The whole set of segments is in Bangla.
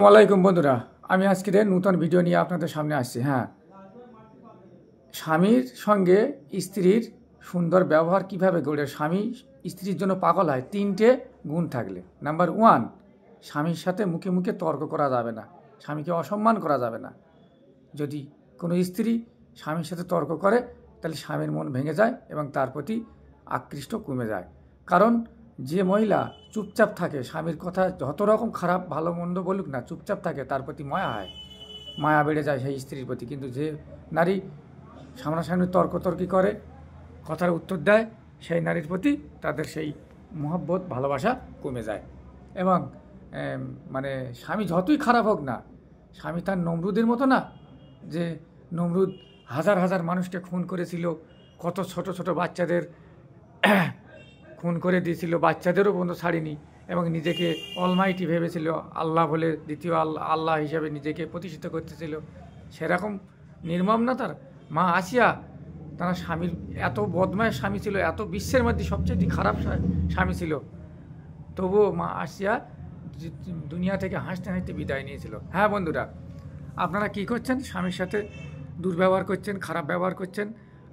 আসসালামাইকুম বন্ধুরা, আমি আজকের নতুন ভিডিও নিয়ে আপনাদের সামনে আসছি। স্বামীর সঙ্গে স্ত্রীর সুন্দর ব্যবহার কিভাবে গড়ে স্বামী স্ত্রীর জন্য পাগল হয়। 3টে গুণ থাকলে। নাম্বার 1, স্বামীর সাথে মুখে মুখে তর্ক করা যাবে না, স্বামীকে অসম্মান করা যাবে না। যদি কোনো স্ত্রী স্বামীর সাথে তর্ক করে তাহলে স্বামীর মন ভেঙে যায় এবং তার প্রতি আকৃষ্ট কমে যায়। কারণ যে মহিলা চুপচাপ থাকে, স্বামীর কথা যত রকম খারাপ ভালো মন্দ বলুক না, চুপচাপ থাকে, তার প্রতি মায়া হয়, মায়া বেড়ে যায় সেই স্ত্রীর প্রতি। কিন্তু যে নারী সামনাসামনি তর্কতর্কি করে, কথার উত্তর দেয়, সেই নারীর প্রতি তাদের সেই মহব্বত ভালোবাসা কমে যায়। এবং মানে স্বামী যতই খারাপ হোক না, স্বামী তার নমরুদের মতো না, যে নমরুদ হাজার হাজার মানুষকে খুন করেছিল, কত ছোট ছোট বাচ্চাদের খুন করে দিয়েছিল, বাচ্চাদেরও পর্যন্ত ছাড়িনি, এবং নিজেকে অলমাইটি ভেবেছিল, আল্লাহ বলে দ্বিতীয় আল্লাহ হিসাবে নিজেকে প্রতিষ্ঠিত করতেছিল। সেরকম নির্মম না তার মা আসিয়া। তার স্বামীর এত বদমায়ের স্বামী ছিল, এত বিশ্বের মধ্যে সবচেয়ে খারাপ স্বামী ছিল, তবুও মা আসিয়া দুনিয়া থেকে হাসতে হাসতে বিদায় নিয়েছিল। হ্যাঁ বন্ধুরা, আপনারা কি করছেন? স্বামীর সাথে দুর্ব্যবহার করছেন, খারাপ ব্যবহার করছেন।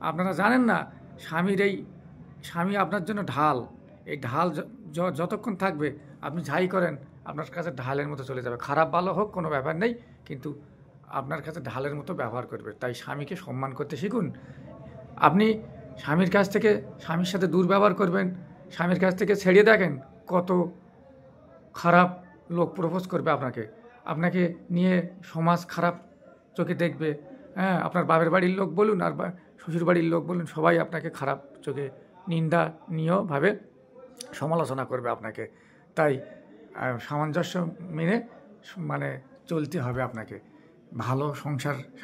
আপনারা জানেন না স্বামী আপনার জন্য ঢাল। এই ঢাল যতক্ষণ থাকবে, আপনি যাই করেন আপনার কাছে ঢালের মতো চলে যাবে। খারাপ ভালো হোক কোনো ব্যাপার নেই, কিন্তু আপনার কাছে ঢালের মতো ব্যবহার করবে। তাই স্বামীকে সম্মান করতে শিখুন। আপনি স্বামীর সাথে দুর্ব্যবহার করবেন, স্বামীর কাছ থেকে ছেড়ে দেখেন কত খারাপ লোক প্রপোজ করবে আপনাকে নিয়ে সমাজ খারাপ চোখে দেখবে। আপনার বাপের বাড়ির লোক বলুন আর শ্বশুর বাড়ির লোক বলুন, সবাই আপনাকে খারাপ চোখে নিন্দনীয়ভাবে সমালোচনা করবে আপনাকে। তাই সামঞ্জস্য মেনে চলতে হবে আপনাকে। ভালো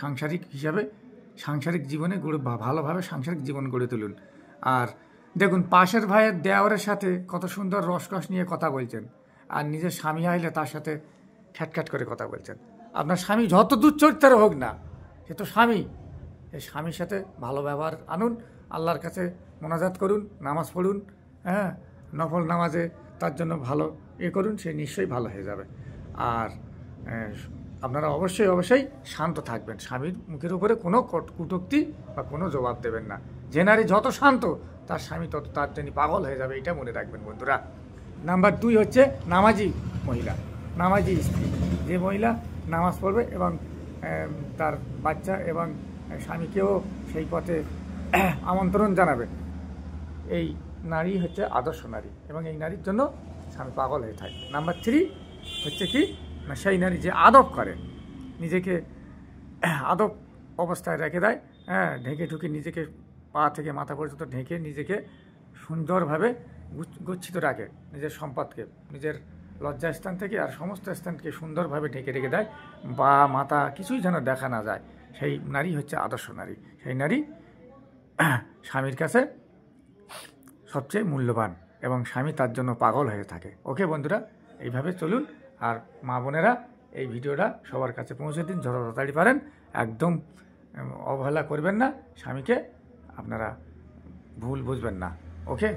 সাংসারিক জীবনে ভালোভাবে সাংসারিক জীবন গড়ে তুলুন। আর দেখুন, পাশের ভাইয়ের দেওরের সাথে কত সুন্দর রসকস নিয়ে কথা বলছেন, আর নিজের স্বামী আইলে তার সাথে খ্যাটখ্যাট করে কথা বলছেন। আপনার স্বামী যত দুশ্চরিত্রের হোক না, সে তো স্বামী। এই স্বামীর সাথে ভালো ব্যবহার আনুন, আল্লাহর কাছে মোনাজাত করুন, নামাজ পড়ুন, নফল নামাজে তার জন্য ভালো করুন, সে নিশ্চয়ই ভালো হয়ে যাবে। আর আপনারা অবশ্যই শান্ত থাকবেন, স্বামীর মুখের উপরে কোনো কটূক্তি বা কোনো জবাব দেবেন না। যে নারী যত শান্ত, তার স্বামী তত তার জন্য পাগল হয়ে যাবে, এটা মনে রাখবেন বন্ধুরা। নাম্বার 2 হচ্ছে নামাজি মহিলা, নামাজি স্ত্রী। যে মহিলা নামাজ পড়বে এবং তার বাচ্চা এবং স্বামীকেও সেই পথে আমন্ত্রণ জানাবে, এই নারী হচ্ছে আদর্শ নারী, এবং এই নারীর জন্য স্বামী পাগল হয়ে থাকে। নাম্বার 3 হচ্ছে কি না, সেই নারী যে আদব করে, নিজেকে আদব অবস্থায় রেখে দেয়, ঢেকে ঢুকে নিজেকে পা থেকে মাথা পর্যন্ত ঢেকে নিজেকে সুন্দরভাবে গচ্ছিত রাখে, নিজের সম্পদকে, নিজের লজ্জাস্থান থেকে আর সমস্ত স্থানকে সুন্দরভাবে ঢেকে রেখে দেয়, বা মাথা কিছুই যেন দেখা না যায়। সেই নারী হচ্ছে আদর্শ নারী। সেই নারী স্বামীর কাছে সবচেয়ে মূল্যবান, এবং স্বামী তার জন্য পাগল হয়ে থাকে। ওকে বন্ধুরা, এইভাবে চলুন। আর মা বোনেরা, এই ভিডিওটা সবার কাছে পৌঁছে দিন যত তাড়াতাড়ি পারেন। একদম অবহেলা করবেন না, স্বামীকে আপনারা ভুল বুঝবেন না। ওকে।